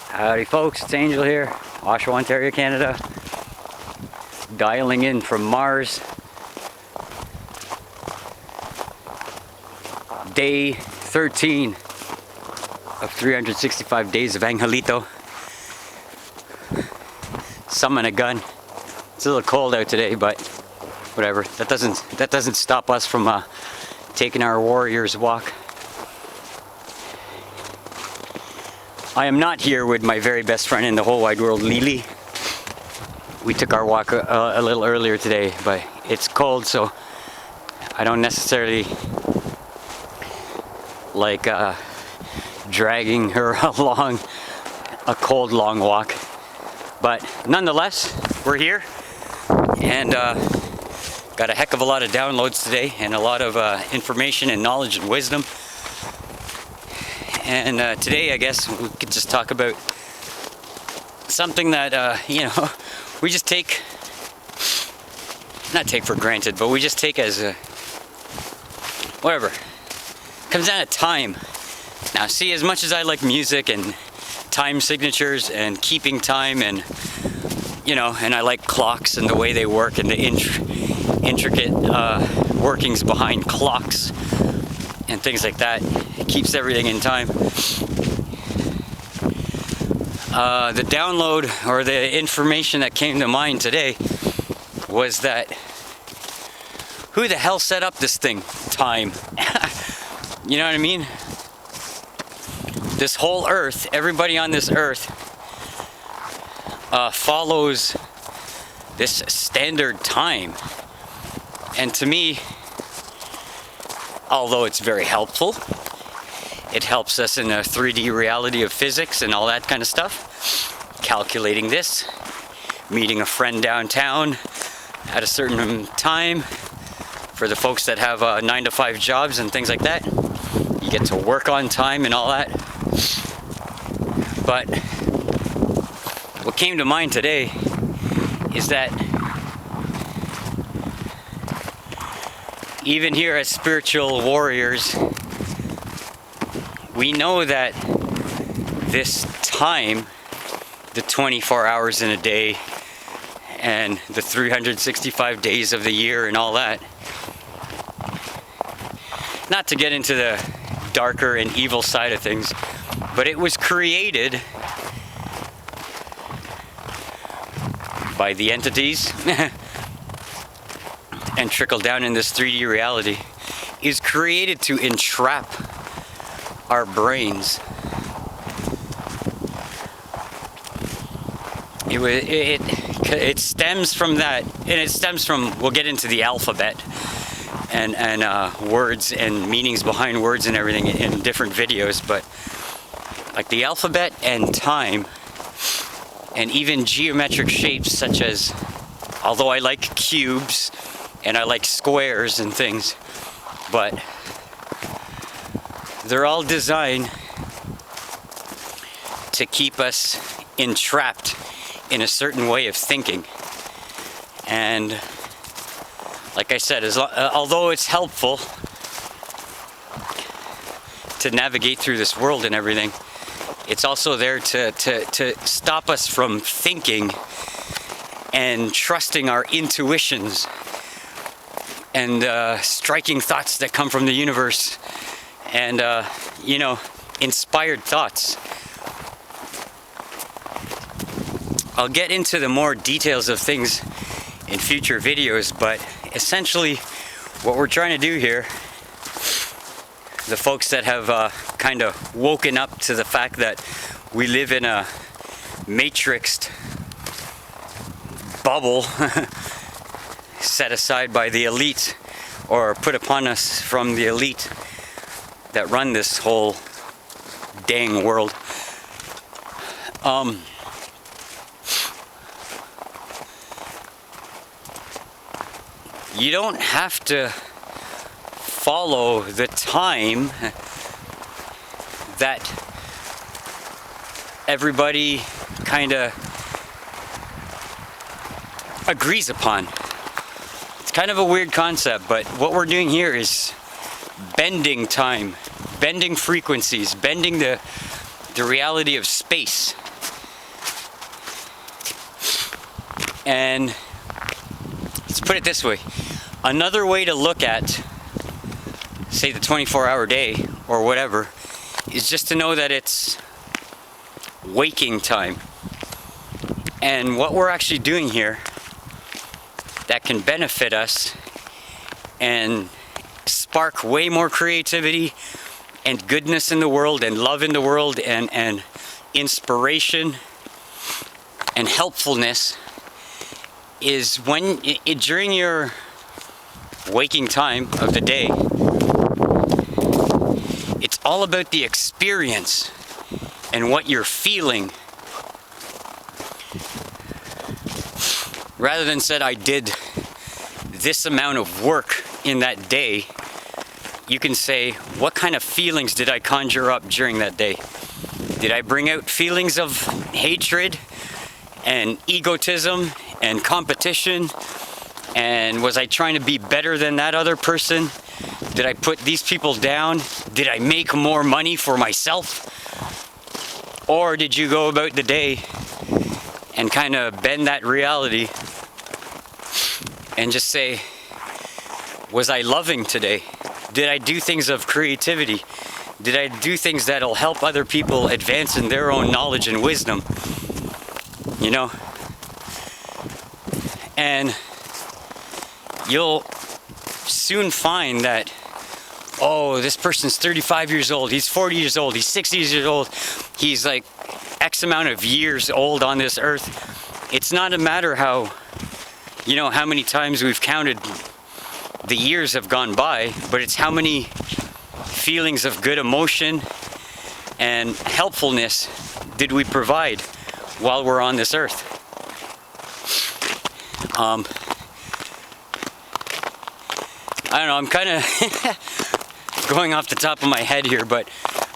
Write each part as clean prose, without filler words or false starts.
Howdy folks, it's Angel here, Oshawa, Ontario, Canada. Dialing in from Mars. Day 13 of 365 Days of Angelito. Summon a gun. It's a little cold out today, but whatever. That doesn't stop us from taking our warrior's walk. I am not here with my very best friend in the whole wide world, Lily. We took our walk a little earlier today, but it's cold, so I don't necessarily like dragging her along a cold long walk. But nonetheless, we're here and got a heck of a lot of downloads today and a lot of information and knowledge and wisdom. And today, I guess we could just talk about something that, we just not take for granted, but we just take as whatever. Comes down to time. Now, see, as much as I like music and time signatures and keeping time and, and I like clocks and the way they work and the intricate workings behind clocks and things like that. It keeps everything in time. The download or the information that came to mind today was that who the hell set up this thing? Time. You know what I mean? This whole earth, everybody on this earth follows this standard time. And to me, although it's very helpful, it helps us in a 3D reality of physics and all that kind of stuff. Calculating this, meeting a friend downtown at a certain time. For the folks that have 9-to-5 jobs and things like that, you get to work on time and all that. But what came to mind today is that even here as spiritual warriors, we know that this time, the 24 hours in a day and the 365 days of the year and all that, not to get into the darker and evil side of things, but it was created by the entities and trickled down in this 3D reality, is created to entrap our brains. It stems from that, and it stems from, we'll get into the alphabet and words and meanings behind words and everything in different videos, but like the alphabet and time and even geometric shapes such as, although I like cubes and I like squares and things, but they're all designed to keep us entrapped in a certain way of thinking. And like I said, although it's helpful to navigate through this world and everything, it's also there to stop us from thinking and trusting our intuitions and striking thoughts that come from the universe and, inspired thoughts. I'll get into the more details of things in future videos, but essentially what we're trying to do here, the folks that have kind of woken up to the fact that we live in a matrixed bubble set aside by the elite or put upon us from the elite that run this whole dang world. You don't have to follow the time that everybody kind of agrees upon. It's kind of a weird concept, but what we're doing here is bending time, bending frequencies, bending the reality of space. And let's put it this way. Another way to look at, say, the 24-hour day or whatever, is just to know that it's waking time. And what we're actually doing here that can benefit us and spark way more creativity and goodness in the world and love in the world and inspiration and helpfulness is when during your waking time of the day, it's all about the experience and what you're feeling, rather than said I did this amount of work in that day. You can say, what kind of feelings did I conjure up during that day? Did I bring out feelings of hatred and egotism and competition? And was I trying to be better than that other person? Did I put these people down? Did I make more money for myself? Or did you go about the day and kind of bend that reality and just say, was I loving today? Did I do things of creativity? Did I do things that'll help other people advance in their own knowledge and wisdom? You know? And you'll soon find that, oh, this person's 35 years old, he's 40 years old, he's 60 years old, he's like X amount of years old on this earth. It's not a matter how, you know, how many times we've counted the years have gone by, but it's how many feelings of good emotion and helpfulness did we provide while we're on this earth. I don't know, I'm kind of going off the top of my head here, but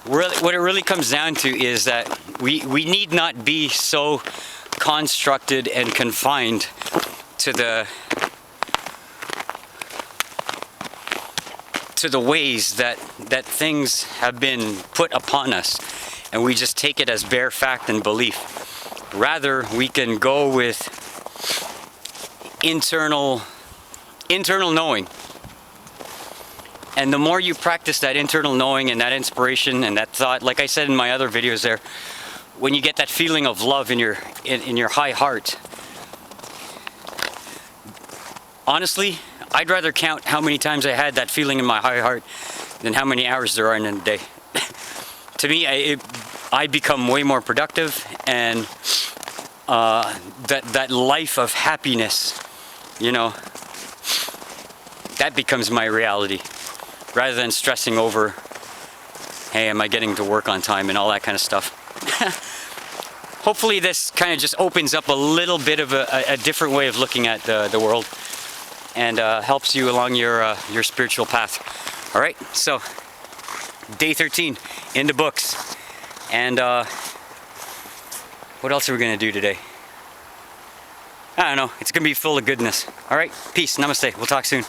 really, what it really comes down to is that we need not be so constructed and confined to the ways that things have been put upon us, and we just take it as bare fact and belief. Rather, we can go with internal knowing. And the more you practice that internal knowing and that inspiration and that thought, like I said in my other videos there, when you get that feeling of love in your high heart, honestly, I'd rather count how many times I had that feeling in my high heart than how many hours there are in a day. To me, I become way more productive, and that life of happiness, you know, that becomes my reality, rather than stressing over, hey, am I getting to work on time and all that kind of stuff. Hopefully this kind of just opens up a little bit of a different way of looking at the world, and helps you along your spiritual path. All right, so day 13 in the books, and what else are we gonna do today? I don't know. It's gonna be full of goodness. All right, peace, namaste. We'll talk soon.